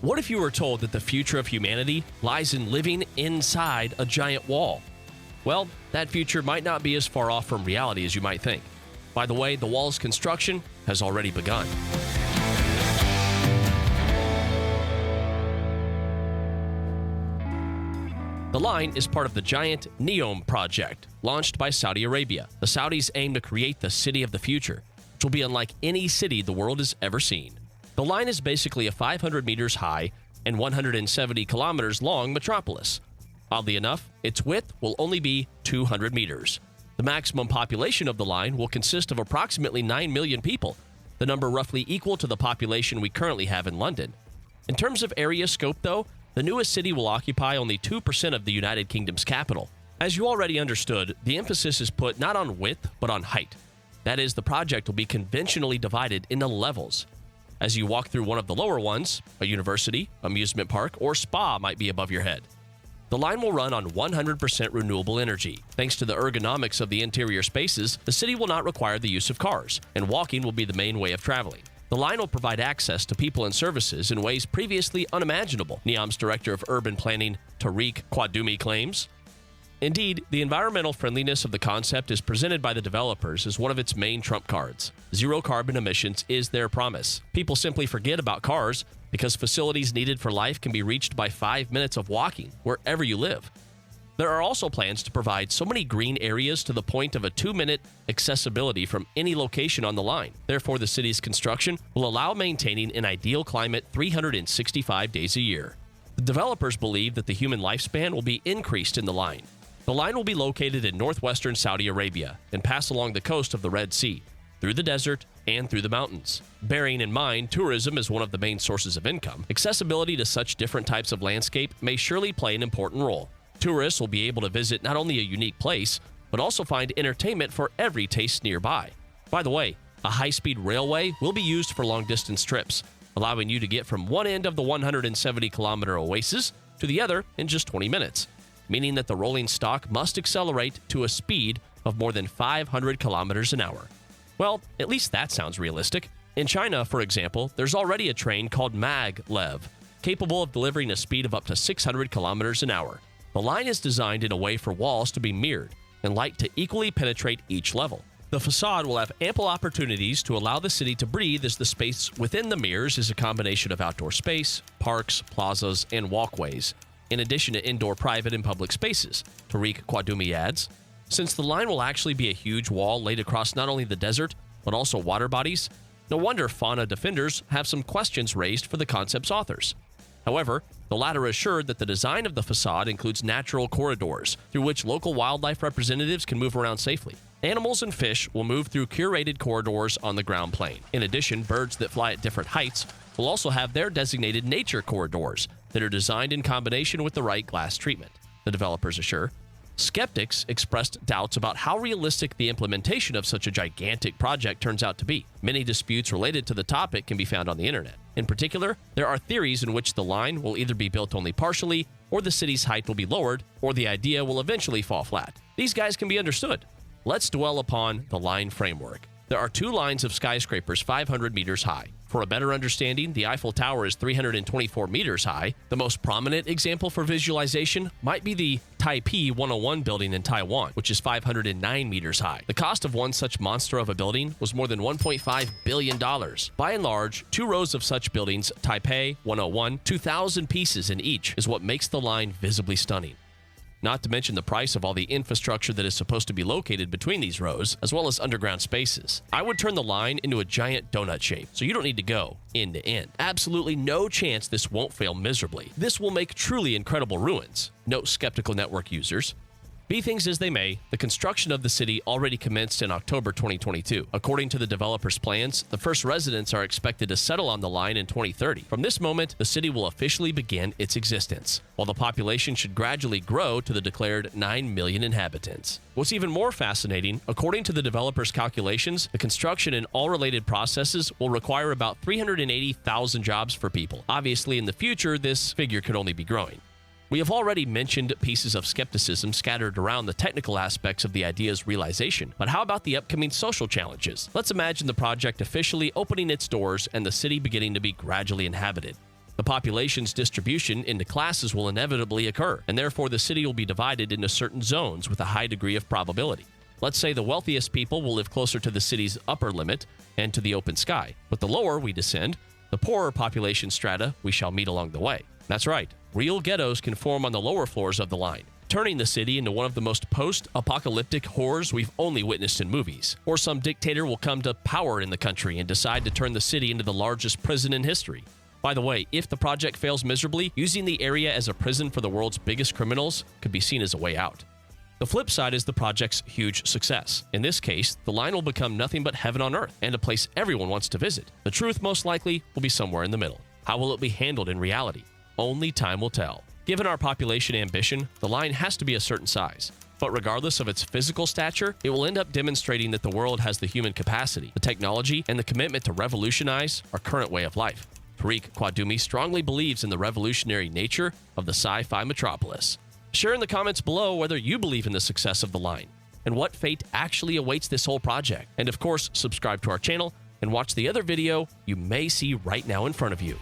What if you were told that the future of humanity lies in living inside a giant wall? Well, that future might not be as far off from reality as you might think. By the way, the wall's construction has already begun. The line is part of the giant NEOM project, launched by Saudi Arabia. The Saudis aim to create the city of the future, which will be unlike any city the world has ever seen. The line is basically a 500 meters high and 170 kilometers long metropolis. Oddly enough, its width will only be 200 meters. The maximum population of the line will consist of approximately 9 million people, the number roughly equal to the population we currently have in London. In terms of area scope, though, the newest city will occupy only 2% of the United Kingdom's capital. As you already understood, the emphasis is put not on width, but on height. That is, the project will be conventionally divided into levels. As you walk through one of the lower ones, a university, amusement park, or spa might be above your head. The line will run on 100% renewable energy. Thanks to the ergonomics of the interior spaces, the city will not require the use of cars, and walking will be the main way of traveling. The line will provide access to people and services in ways previously unimaginable, NEOM's Director of Urban Planning, Tariq Quadumi, claims. Indeed, the environmental friendliness of the concept is presented by the developers as one of its main trump cards. Zero carbon emissions is their promise. People simply forget about cars because facilities needed for life can be reached by 5 minutes of walking wherever you live. There are also plans to provide so many green areas to the point of a 2-minute accessibility from any location on the line. Therefore, the city's construction will allow maintaining an ideal climate 365 days a year. The developers believe that the human lifespan will be increased in the line. The line will be located in northwestern Saudi Arabia and pass along the coast of the Red Sea, through the desert, and through the mountains. Bearing in mind tourism is one of the main sources of income, accessibility to such different types of landscape may surely play an important role. Tourists will be able to visit not only a unique place, but also find entertainment for every taste nearby. By the way, a high-speed railway will be used for long-distance trips, allowing you to get from one end of the 170-kilometer oasis to the other in just 20 minutes. Meaning that the rolling stock must accelerate to a speed of more than 500 kilometers an hour. Well, at least that sounds realistic. In China, for example, there's already a train called maglev, capable of delivering a speed of up to 600 kilometers an hour. The line is designed in a way for walls to be mirrored and light to equally penetrate each level. The facade will have ample opportunities to allow the city to breathe, as the space within the mirrors is a combination of outdoor space, parks, plazas, and walkways, in addition to indoor private and public spaces, Tariq Quadumi adds. Since the line will actually be a huge wall laid across not only the desert, but also water bodies, no wonder fauna defenders have some questions raised for the concept's authors. However, the latter assured that the design of the facade includes natural corridors through which local wildlife representatives can move around safely. Animals and fish will move through curated corridors on the ground plane. In addition, birds that fly at different heights will also have their designated nature corridors that are designed in combination with the right glass treatment, the developers assure. Skeptics expressed doubts about how realistic the implementation of such a gigantic project turns out to be. Many disputes related to the topic can be found on the internet. In particular, there are theories in which the line will either be built only partially, or the city's height will be lowered, or the idea will eventually fall flat. These guys can be understood. Let's dwell upon the line framework. There are 2 lines of skyscrapers 500 meters high. For a better understanding, the Eiffel Tower is 324 meters high. The most prominent example for visualization might be the Taipei 101 building in Taiwan, which is 509 meters high. The cost of one such monster of a building was more than $1.5 billion. By and large, 2 rows of such buildings, Taipei 101, 2,000 pieces in each, is what makes the line visibly stunning. Not to mention the price of all the infrastructure that is supposed to be located between these rows, as well as underground spaces. I would turn the line into a giant donut shape, so you don't need to go end to end. Absolutely no chance this won't fail miserably. This will make truly incredible ruins, note skeptical network users. Be things as they may, the construction of the city already commenced in October 2022. According to the developers' plans, the first residents are expected to settle on the line in 2030. From this moment, the city will officially begin its existence, while the population should gradually grow to the declared 9 million inhabitants. What's even more fascinating, according to the developers' calculations, the construction and all related processes will require about 380,000 jobs for people. Obviously, in the future, this figure could only be growing. We have already mentioned pieces of skepticism scattered around the technical aspects of the idea's realization, but how about the upcoming social challenges? Let's imagine the project officially opening its doors and the city beginning to be gradually inhabited. The population's distribution into classes will inevitably occur, and therefore the city will be divided into certain zones with a high degree of probability. Let's say the wealthiest people will live closer to the city's upper limit and to the open sky, but the lower we descend, the poorer population strata we shall meet along the way. That's right, real ghettos can form on the lower floors of the line, turning the city into one of the most post-apocalyptic horrors we've only witnessed in movies. Or some dictator will come to power in the country and decide to turn the city into the largest prison in history. By the way, if the project fails miserably, using the area as a prison for the world's biggest criminals could be seen as a way out. The flip side is the project's huge success. In this case, the line will become nothing but heaven on earth and a place everyone wants to visit. The truth most likely will be somewhere in the middle. How will it be handled in reality? Only time will tell. Given our population ambition, the line has to be a certain size. But regardless of its physical stature, it will end up demonstrating that the world has the human capacity, the technology, and the commitment to revolutionize our current way of life. Tariq Kwadumi strongly believes in the revolutionary nature of the sci-fi metropolis. Share in the comments below whether you believe in the success of the line and what fate actually awaits this whole project. And of course, subscribe to our channel and watch the other video you may see right now in front of you.